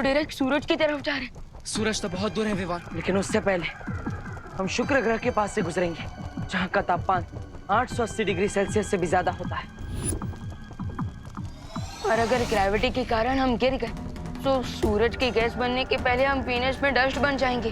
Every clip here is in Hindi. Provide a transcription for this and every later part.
डायरेक्ट सूरज की तरफ जा रहे हैं। सूरज तो बहुत दूर है विवान, लेकिन उससे पहले हम शुक्र ग्रह के पास से गुजरेंगे, जहाँ का तापमान 880 डिग्री सेल्सियस से भी ज्यादा होता है। और अगर ग्रेविटी के कारण हम गिर गए तो सूरज की गैस बनने के पहले हम वीनस में डस्ट बन जाएंगे।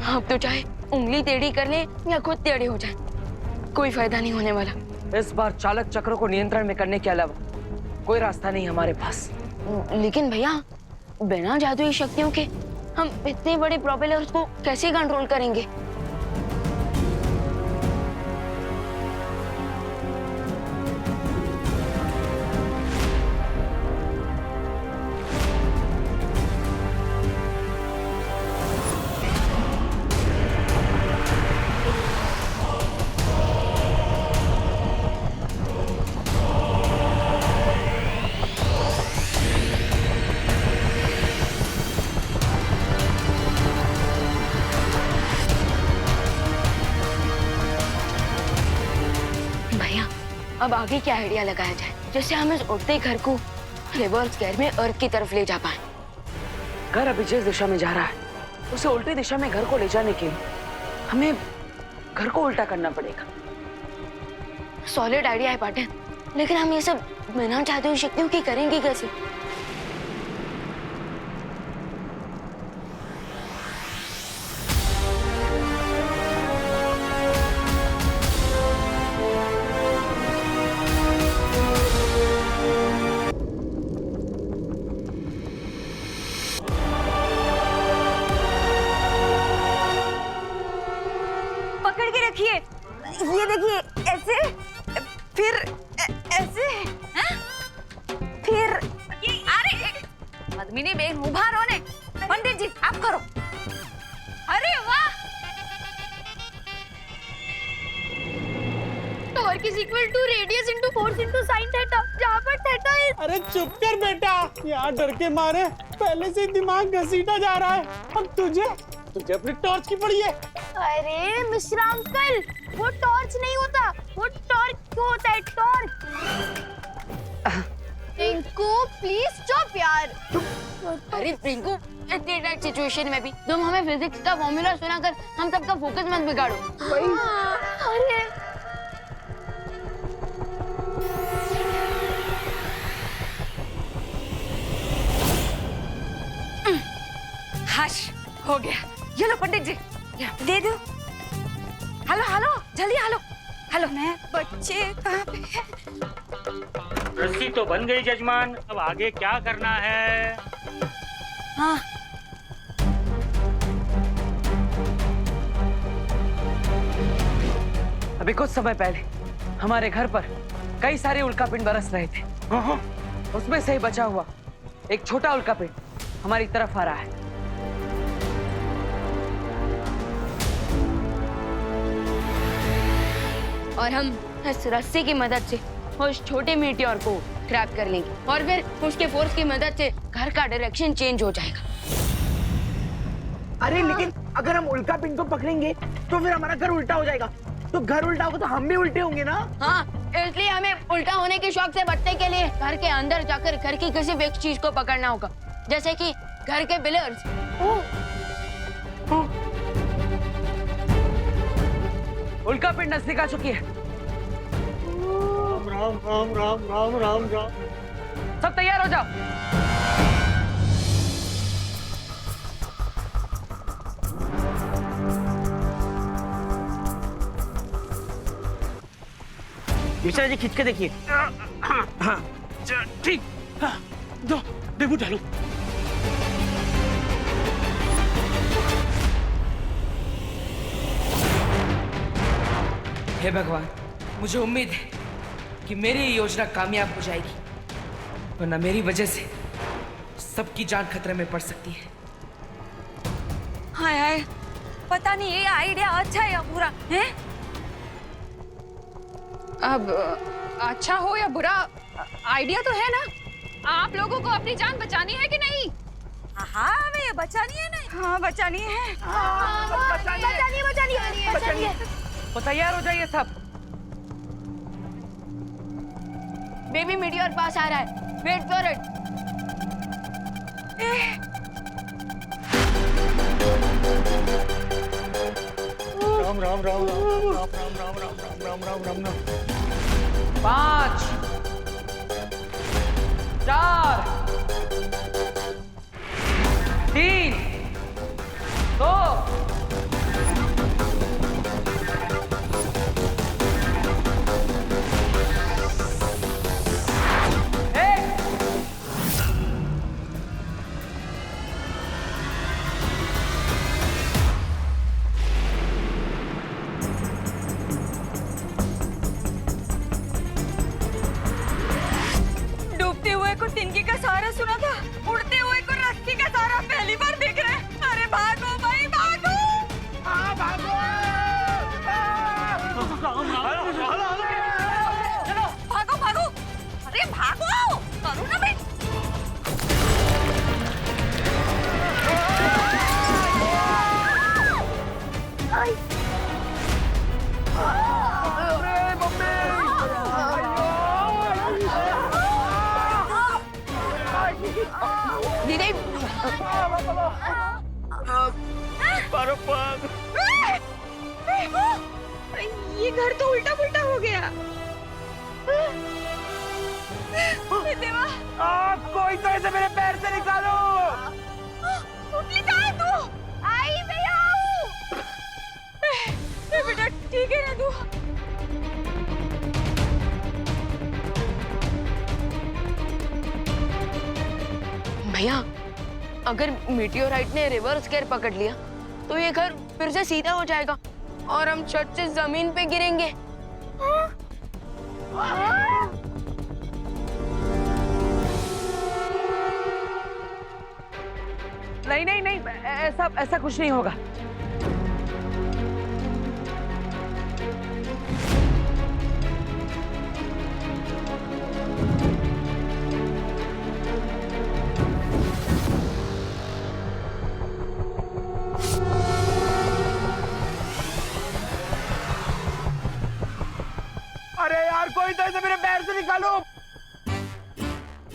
अब तो चाहे उंगली टेढ़ी कर ले या खुद टेढ़े हो जाए, कोई फायदा नहीं होने वाला। इस बार चालक चक्रों को नियंत्रण में करने के अलावा कोई रास्ता नहीं हमारे पास। लेकिन भैया, बिना जादुई शक्तियों के हम इतने बड़े प्रोपेलर्स को कैसे कंट्रोल करेंगे? अब आगे क्या आइडिया लगाया जाए जिससे हम इस उड़ते घर को रिवर्स गियर में अर्थ की तरफ ले जा पाए? घर अभी जिस दिशा में जा रहा है उसे उल्टी दिशा में घर को ले जाने के लिए हमें घर को उल्टा करना पड़ेगा। सॉलिड आइडिया है पाटिल, लेकिन हम ये सब बिना जादुई शक्तियों की करेंगे कैसे? ये देखिए, ऐसे फिर ऐसे फिर अरे पद्मिनी बेन उभा रहो ने। पंडित जी आप करो। अरे वाह, torque is equal to radius into force into sine theta, जहां पर थीटा इज। अरे चुप कर बेटा, यहाँ डर के मारे पहले से दिमाग घसीटा जा रहा है। अब तुझे अपनी टॉर्च की पड़ी है। अरे मिश्रा अंकल, वो टॉर्च नहीं होता, वो टॉर्क होता है, टॉर्क। रिंकू प्लीज चुप यार। अरे रिंकू, इतनी टाइट सिचुएशन में भी तुम हमें फिजिक्स का फॉर्मूला सुनाकर हम सबका फोकस मत बिगाड़ो। अरे हश हो गया। ये लो पंडित जी, दे दो। हेलो हेलो, जल्दी हेलो हेलो। मैं बच्चे कहाँ पे है? रस्सी तो बन गई जजमान, अब आगे क्या करना है? हाँ अभी कुछ समय पहले हमारे घर पर कई सारे उल्कापिंड बरस रहे थे। उसमें से ही बचा हुआ एक छोटा उल्कापिंड हमारी तरफ आ रहा है। और हम इस रस्सी की मदद से उस छोटे मीटियोर को ट्रैप कर लेंगे और फिर उसके फोर्स की मदद से घर का डायरेक्शन चेंज हो जाएगा। अरे लेकिन अगर हम उल्का पिंड को पकड़ेंगे तो फिर हमारा घर उल्टा हो जाएगा, तो घर उल्टा होगा तो हम भी उल्टे होंगे ना। हाँ, इसलिए हमें उल्टा होने के शौक से बचने के लिए घर के अंदर जाकर घर की किसी फिक्स चीज को पकड़ना होगा, जैसे कि घर के पिलर्स। उल्कापिंड नजदीक आ चुकी है। राम राम राम राम राम राम। सब तैयार हो जाओ। मिश्रा जी खींच के देखिए। हाँ ठीक, दो डेबू डालो। हे भगवान, मुझे उम्मीद है कि मेरी ये योजना कामयाब हो जाएगी, वरना मेरी वजह से सबकी जान खतरे में पड़ सकती है। हाय हाय, पता नहीं ये आइडिया अच्छा है या बुरा है। अब अच्छा हो या बुरा, आइडिया तो है ना। आप लोगों को अपनी जान बचानी है कि नहीं? हाँ हमें ये बचानी है नहीं। हाँ बचानी है। तो तैयार हो जाइए सब। बेबी मीटियोर पास आ रहा है, wait for it. Ram Ram Ram Ram Ram Ram Ram Ram Ram Ram Ram Ram 5 4 3 2 डूबते हुए को तिनके का सहारा सुना था, उड़ते हुए को रस्सी का सहारा पहली बार देख रहे हैं। अरे भागो भाई भागो! चलो भागो भागो! अरे भागो! करो ना बे! दीदी ये घर तो उल्टा पुल्टा हो गया। देवा, कोई तो ऐसे मेरे पैर से निकालो। उठली कहाँ है तू? आई मैं आऊँ। बेटा ठीक है ना तू? भैया, अगर मीटियोराइट ने रिवर्स गियर पकड़ लिया तो ये घर फिर से सीधा हो जाएगा और हम छत से जमीन पे गिरेंगे। नहीं नहीं नहीं, ऐसा ऐसा कुछ नहीं होगा। अरे यार, कोई तो ऐसे मेरे पैर से निकालो।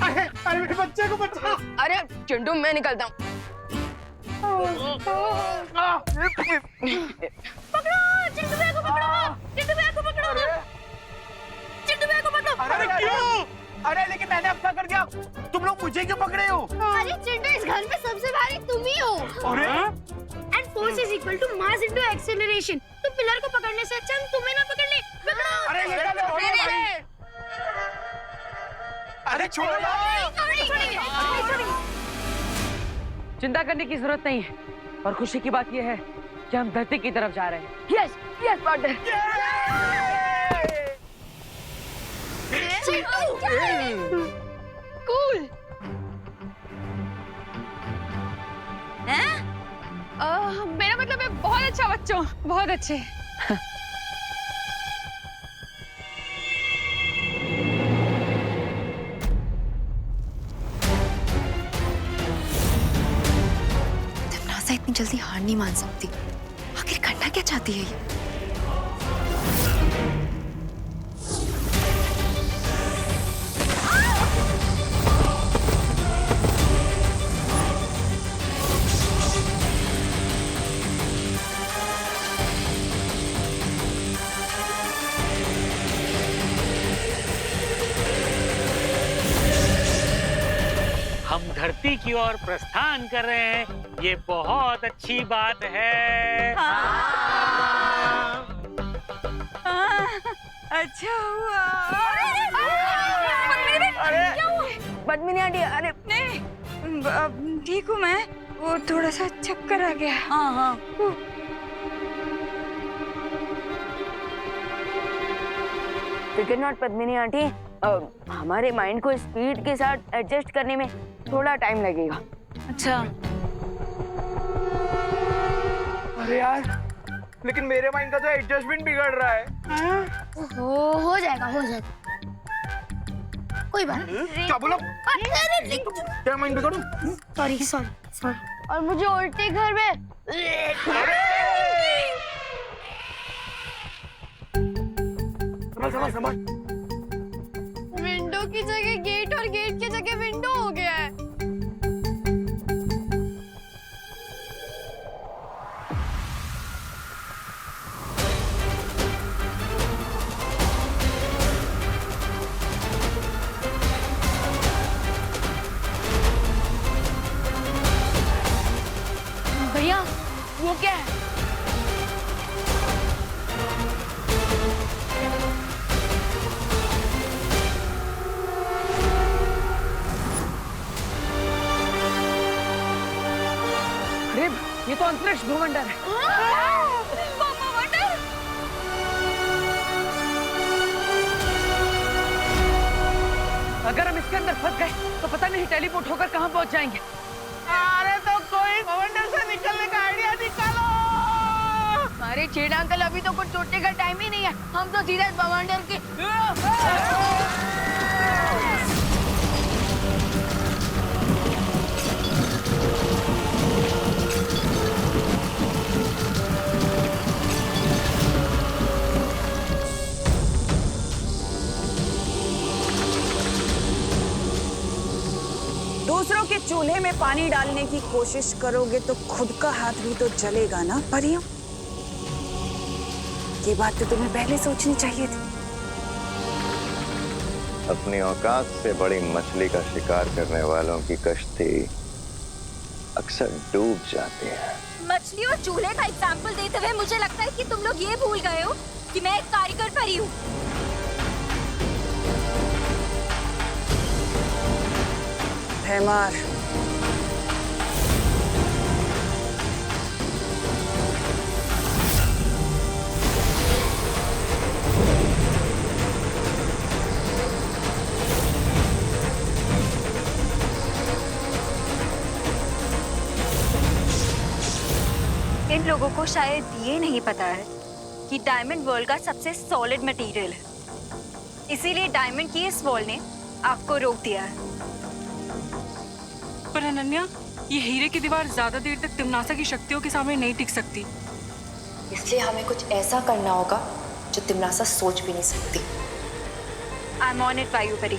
अरे अरे मेरे बच्चे को बचाओ। अरे चिंटू, मैं निकलता हूँ। पकड़ो चिंटू भैया को, पकड़ो चिंटू भैया को, पकड़ो चिंटू भैया को, पकड़ो। अरे क्यों? अरे लेकिन मैंने अपना कर दिया, तुम लोग मुझे क्यों पकड़े हो? अरे चिंटू, इस घर में सबसे भारी तुम ही हो। अरे and force is equal to mass into acceleration. तो पिलर को पकड़ने से अच्छा हम तुम्हें ना पकड़ ले। पकड़ो। अरे अरे छोड़ो यार। छोड़ेंगे। चिंता करने की जरूरत नहीं है और खुशी की बात यह है कि हम धरती की तरफ जा रहे हैं। Yes yes partner. कूल। मेरा मतलब है बहुत अच्छा बच्चों, बहुत अच्छे। नाज़ा इतनी जल्दी हार नहीं मान सकती। आखिर करना क्या चाहती है ये? हम धरती की ओर प्रस्थान कर रहे हैं, ये बहुत अच्छी बात है। अच्छा हुआ। पद्मिनी आंटी, अरे नहीं, ठीक हूँ मैं। वो थोड़ा सा चक्कर आ गया। हाँ हाँ। फिकर नॉट पद्मिनी आंटी, हमारे माइंड को स्पीड के साथ एडजस्ट करने में थोड़ा टाइम लगेगा। अच्छा। अरे यार, लेकिन मेरे माइंड का तो एडजस्टमेंट बिगड़ रहा है। हो जाएगा, हो जाएगा। कोई बात नहीं। क्या बोला? क्या माइंड बिगड़ू? Sorry sorry sorry. और मुझे उल्टे घर में समझ। विंडो की जगह गेट और गेट की जगह विंडो हो गया है। भैया वो क्या है? अरे ये तो अंतरिक्ष भूमंडल है। अगर हम इसके अंदर फंस गए तो पता नहीं टेलीपोर्ट होकर कहाँ पहुंच जाएंगे। अरे तो कोई भवंडर से निकलने का आइडिया निकालो। अरे चेड़ा अंकल, अभी तो कुछ सोचने का टाइम ही नहीं है। हम तो सीधे भवंडर के दूसरों के चूल्हे में पानी डालने की कोशिश करोगे तो खुद का हाथ भी तो जलेगा ना परियों। ये बात तो तुम्हें पहले सोचनी चाहिए थी। अपनी औकात से बड़ी मछली का शिकार करने वालों की कश्ती अक्सर डूब जाती है। मछली और चूल्हे का एग्जाम्पल देते हुए मुझे लगता है कि तुम लोग ये भूल गए हो कि मैं एक कारीगर परी हूँ। भैमार, इन लोगों को शायद ये नहीं पता है कि डायमंड वर्ल्ड का सबसे सॉलिड मटेरियल है, इसीलिए डायमंड की इस वॉल ने आग को रोक दिया है। पर अनन्या, ये हीरे की दीवार ज्यादा देर तक तिम्नासा की शक्तियों के सामने नहीं टिक सकती। इसलिए हमें कुछ ऐसा करना होगा जो तिम्नासा सोच भी नहीं सकती। आई एम ऑन इट वायु परी।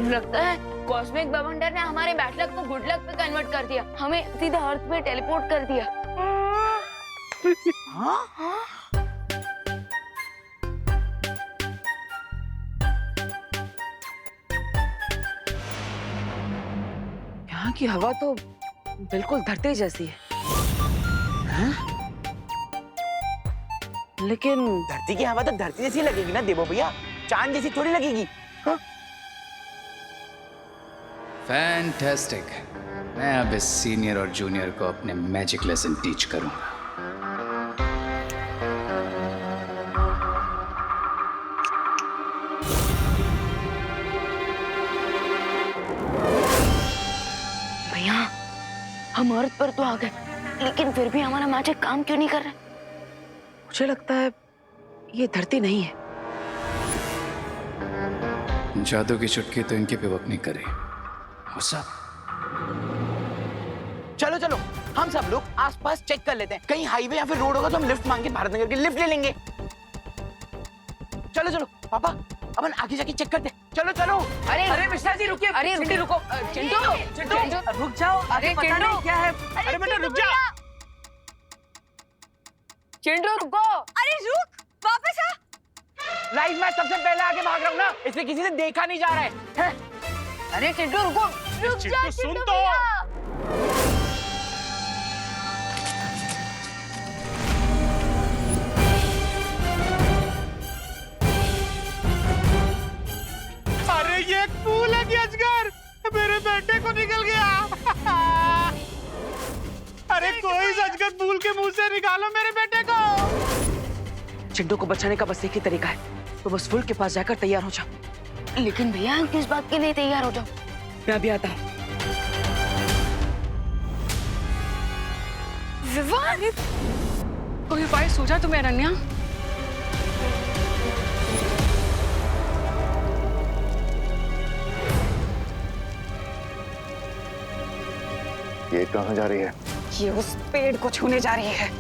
लगता है कॉस्मिक भवंडर ने हमारे बैड लक को गुड लक पे कन्वर्ट कर दिया। हमें सीधे अर्थ पे टेलीपोर्ट कर दिया। यहाँ की हवा तो बिल्कुल धरती जैसी है। हाँ? लेकिन धरती की हवा तो धरती जैसी लगेगी ना देवो भैया, चांद जैसी थोड़ी लगेगी। हाँ? फैंटास्टिक। मैं अब इस सीनियर और जूनियर को अपने मैजिक लेसन टीच करूंगा। भैया हम अर्थ पर तो आ गए, लेकिन फिर भी हमारा मैजिक काम क्यों नहीं कर रहा? मुझे लगता है ये धरती नहीं है। जादू की चुटकी तो इनके पे वर्क नहीं करे। वो सब चलो चलो, हम सब लोग आसपास चेक कर लेते हैं। कहीं हाईवे या फिर रोड होगा तो हम लिफ्ट मांग के भारत नगर की लिफ्ट ले लेंगे। चलो चलो पापा, अपन आगे जाके चेक करते हैं। चलो चलो। अरे मिश्रा जी रुकिए। अरे चिंटू रुको। चिंटू रुक जाओ। अरे पता नहीं क्या है। अरे बेटा रुक जा। चिंटू रुको। अरे रुक, वापस आ। लाइव मैं सबसे पहले आगे भाग रहा हूँ ना, इसलिए किसी ने देखा नहीं जा रहा है। अरे चिंटू रुको। रुक जा सुन चिंटू तो। भैया। अरे ये फूल है कि अजगर मेरे बेटे को निकल गया। अरे कोई अजगर फूल के मुंह से निकालो मेरे बेटे को। चिंटू को बचाने का बस एक ही तरीका है, तो बस फूल के पास जाकर तैयार हो जाओ। लेकिन भैया किस बात के लिए तैयार हो जाओ? मैं अभी आता हूँ। विवान, कोई उपाय सूझा तुम्हें अनन्या? ये कहाँ जा रही है? ये उस पेड़ को छूने जा रही है।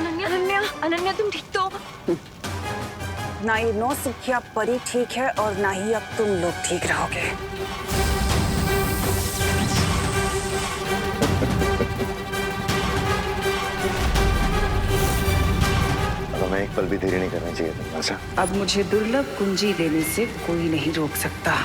अनन्या, अनन्या, अनन्या तुम ठीक तो? ना ये नौसिखिया परी ठीक है और ना ही अब तुम लोग ठीक रहोगे। अब हमें एक पल भी देरी नहीं करनी चाहिए तुम। अब मुझे दुर्लभ कुंजी देने से कोई नहीं रोक सकता।